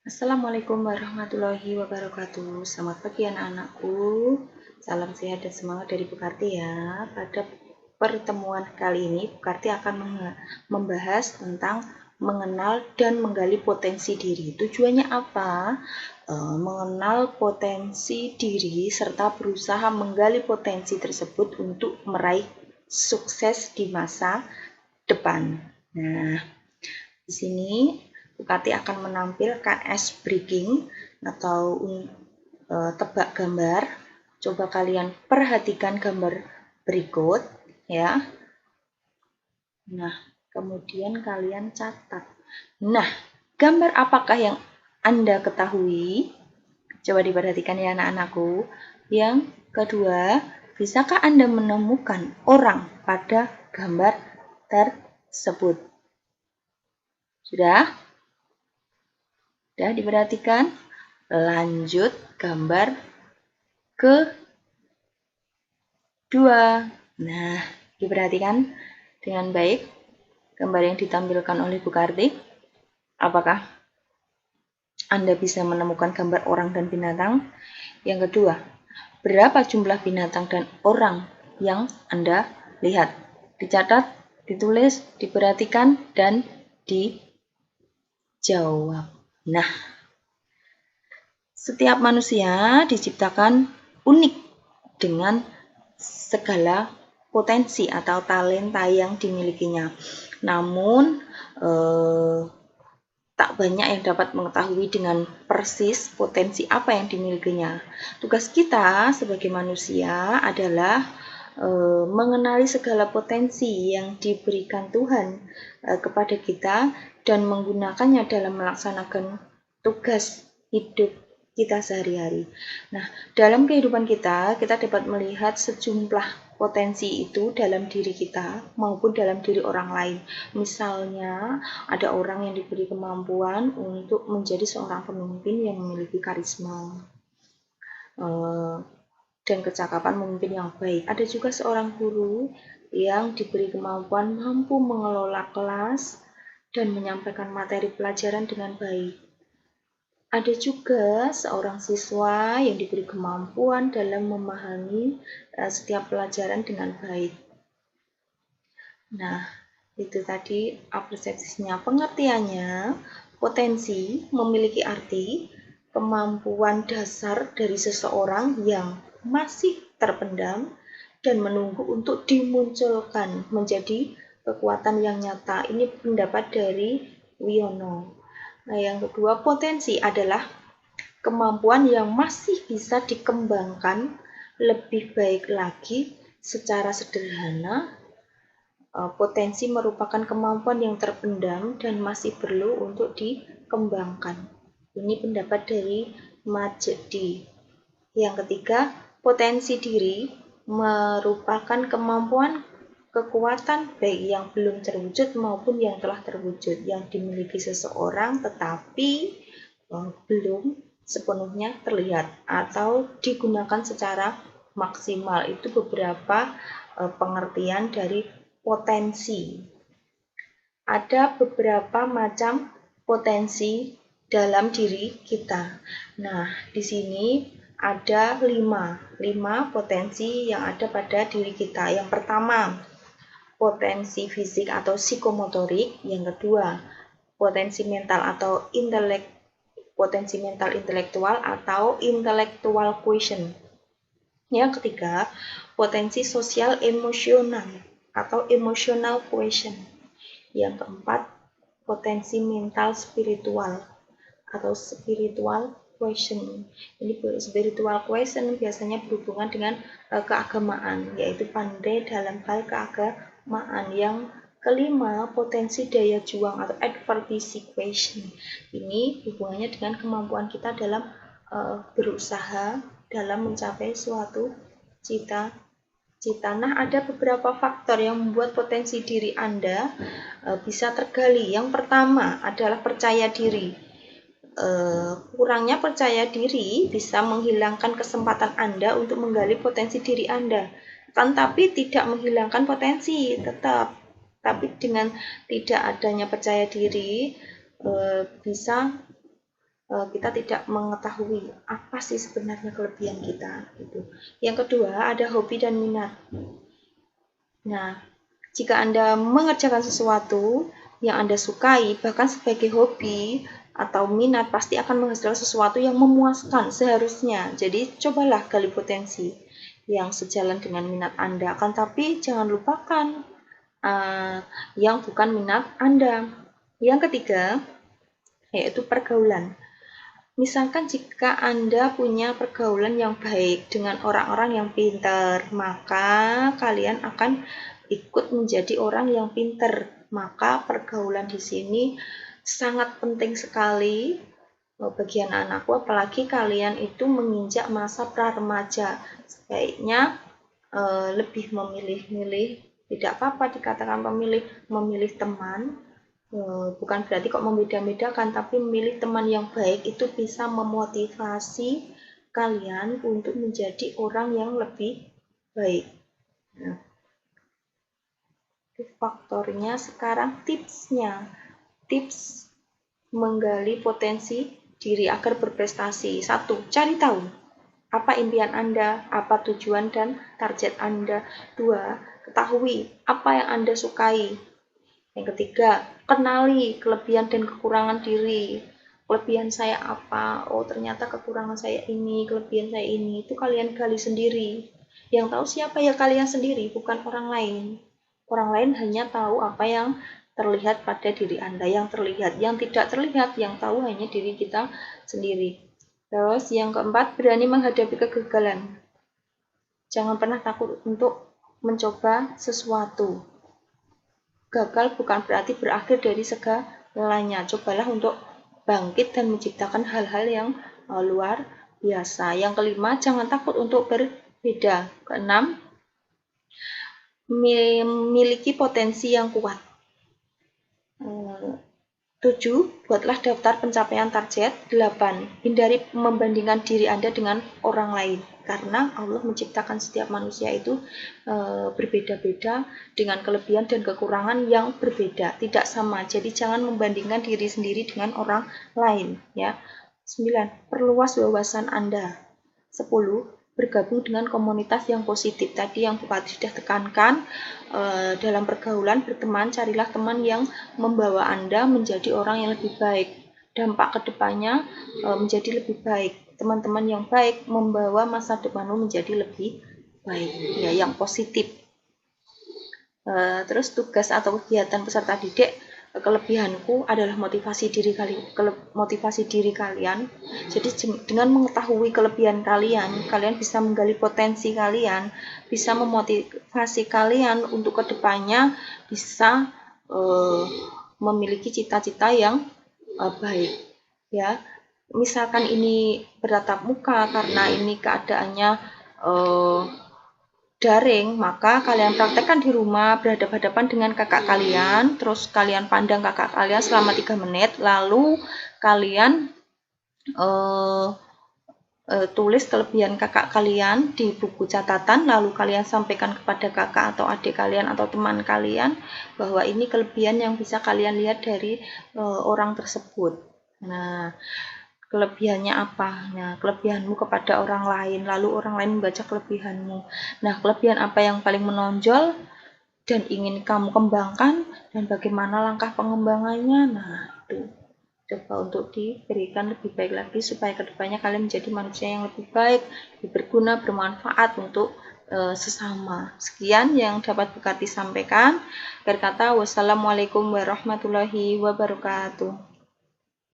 Assalamualaikum warahmatullahi wabarakatuh. Selamat pagi anak-anakku. Salam sehat dan semangat dari Bu Karti ya. Pada pertemuan kali ini Bu Karti akan membahas tentang mengenal dan menggali potensi diri. Tujuannya apa? Mengenal potensi diri serta berusaha menggali potensi tersebut untuk meraih sukses di masa depan. Nah, di sini Bukati akan menampilkan ice breaking atau tebak gambar. Coba kalian perhatikan gambar berikut ya. Nah, kemudian kalian catat. Nah, gambar apakah yang Anda ketahui? Coba diperhatikan ya anak-anakku. Yang kedua, bisakah Anda menemukan orang pada gambar tersebut? Sudah? Sudah diperhatikan? Lanjut gambar kedua. Nah, diperhatikan dengan baik gambar yang ditampilkan oleh Bu Karti. Apakah Anda bisa menemukan gambar orang dan binatang? Yang kedua, berapa jumlah binatang dan orang yang Anda lihat? Dicatat, ditulis, diperhatikan, dan dijawab. Nah, setiap manusia diciptakan unik dengan segala potensi atau talenta yang dimilikinya. Namun, tak banyak yang dapat mengetahui dengan persis potensi apa yang dimilikinya. Tugas kita sebagai manusia adalah mengenali segala potensi yang diberikan Tuhan kepada kita dan menggunakannya dalam melaksanakan tugas hidup kita sehari-hari. Nah, dalam kehidupan kita dapat melihat sejumlah potensi itu dalam diri kita maupun dalam diri orang lain. Misalnya, ada orang yang diberi kemampuan untuk menjadi seorang pemimpin yang memiliki karisma dan kecakapan memimpin yang baik. Ada juga seorang guru yang diberi kemampuan mampu mengelola kelas dan menyampaikan materi pelajaran dengan baik. Ada juga seorang siswa yang diberi kemampuan dalam memahami setiap pelajaran dengan baik. Nah, itu tadi persepsinya. Pengertiannya, potensi memiliki arti kemampuan dasar dari seseorang yang masih terpendam dan menunggu untuk dimunculkan menjadi kekuatan yang nyata. Ini pendapat dari Wiono. Nah, yang kedua, potensi adalah kemampuan yang masih bisa dikembangkan lebih baik lagi secara sederhana. Potensi merupakan kemampuan yang terpendam dan masih perlu untuk dikembangkan. Ini pendapat dari Majdi. Yang ketiga, potensi diri merupakan kemampuan kekuatan baik yang belum terwujud maupun yang telah terwujud yang dimiliki seseorang tetapi belum sepenuhnya terlihat atau digunakan secara maksimal. Itu beberapa pengertian dari potensi. Ada beberapa macam potensi dalam diri kita. Nah, di sini ada 5 potensi yang ada pada diri kita. Yang pertama, potensi fisik atau psikomotorik. Yang kedua, potensi mental atau potensi mental intelektual atau intellectual quotient. Yang ketiga, potensi sosial emosional atau emotional quotient. Yang keempat, potensi mental spiritual atau spiritual quotient. Ini spiritual quotient biasanya berhubungan dengan keagamaan, yaitu pandai dalam hal keagamaan. Yang kelima, potensi daya juang atau adversity quotient. Ini hubungannya dengan kemampuan kita dalam berusaha dalam mencapai suatu cita-cita. Nah, ada beberapa faktor yang membuat potensi diri Anda bisa tergali. Yang pertama adalah percaya diri. Kurangnya percaya diri bisa menghilangkan kesempatan Anda untuk menggali potensi diri Anda. Tapi tidak menghilangkan potensi, tetap. Tapi dengan tidak adanya percaya diri bisa kita tidak mengetahui apa sih sebenarnya kelebihan kita gitu. Yang kedua, ada hobi dan minat. Nah, jika Anda mengerjakan sesuatu yang Anda sukai, bahkan sebagai hobi atau minat, pasti akan menghasilkan sesuatu yang memuaskan seharusnya. Jadi, cobalah gali potensi yang sejalan dengan minat Anda. Akan tapi, jangan lupakan yang bukan minat Anda. Yang ketiga, yaitu pergaulan. Misalkan jika Anda punya pergaulan yang baik dengan orang-orang yang pintar, maka kalian akan ikut menjadi orang yang pintar. Maka pergaulan di sini sangat penting sekali bagi anak-anakku, apalagi kalian itu menginjak masa pra-remaja. Sebaiknya lebih memilih-milih, tidak apa-apa dikatakan memilih teman. Bukan berarti kok membeda-bedakan, tapi memilih teman yang baik itu bisa memotivasi kalian untuk menjadi orang yang lebih baik. Nah, itu faktornya. Sekarang tipsnya, tips menggali potensi diri agar berprestasi. 1. Cari tahu apa impian Anda, apa tujuan dan target Anda. 2. Ketahui apa yang Anda sukai. Yang ketiga, kenali kelebihan dan kekurangan diri. Kelebihan saya apa? Oh, ternyata kekurangan saya ini, kelebihan saya ini. Itu kalian gali sendiri. Yang tahu siapa ya kalian sendiri, bukan orang lain. Orang lain hanya tahu apa yang terlihat pada diri Anda, yang terlihat, yang tidak terlihat, yang tahu hanya diri kita sendiri. Terus yang keempat, berani menghadapi kegagalan. Jangan pernah takut untuk mencoba sesuatu. Gagal bukan berarti berakhir dari segalanya. Cobalah untuk bangkit dan menciptakan hal-hal yang luar biasa. Yang kelima, jangan takut untuk berbeda. Keenam, memiliki potensi yang kuat. 7. Buatlah daftar pencapaian target. 8. Hindari membandingkan diri Anda dengan orang lain. Karena Allah menciptakan setiap manusia itu berbeda-beda dengan kelebihan dan kekurangan yang berbeda. Tidak sama. Jadi jangan membandingkan diri sendiri dengan orang lain. Ya. 9. Perluas wawasan Anda. 10. Bergabung dengan komunitas yang positif. Tadi yang Bupati sudah tekankan, dalam pergaulan berteman, carilah teman yang membawa Anda menjadi orang yang lebih baik. Dampak kedepannya menjadi lebih baik. Teman-teman yang baik membawa masa depanmu menjadi lebih baik, ya, yang positif. Terus tugas atau kegiatan peserta didik, kelebihanku adalah motivasi diri kalian. Jadi dengan mengetahui kelebihan kalian, kalian bisa menggali potensi kalian, bisa memotivasi kalian untuk kedepannya bisa memiliki cita-cita yang baik. Ya, misalkan ini bertatap muka karena ini keadaannya daring, maka kalian praktekkan di rumah berhadapan-hadapan dengan kakak kalian, terus kalian pandang kakak kalian selama 3 menit, lalu kalian tulis kelebihan kakak kalian di buku catatan, lalu kalian sampaikan kepada kakak atau adik kalian atau teman kalian bahwa ini kelebihan yang bisa kalian lihat dari orang tersebut. Nah, kelebihannya apa? Nah, kelebihanmu kepada orang lain, lalu orang lain membaca kelebihanmu. Nah, kelebihan apa yang paling menonjol dan ingin kamu kembangkan, dan bagaimana langkah pengembangannya? Nah, itu coba untuk diberikan lebih baik lagi supaya kedepannya kalian menjadi manusia yang lebih baik, lebih berguna, bermanfaat untuk sesama. Sekian yang dapat Bupati sampaikan. Akhir kata, wassalamualaikum warahmatullahi wabarakatuh.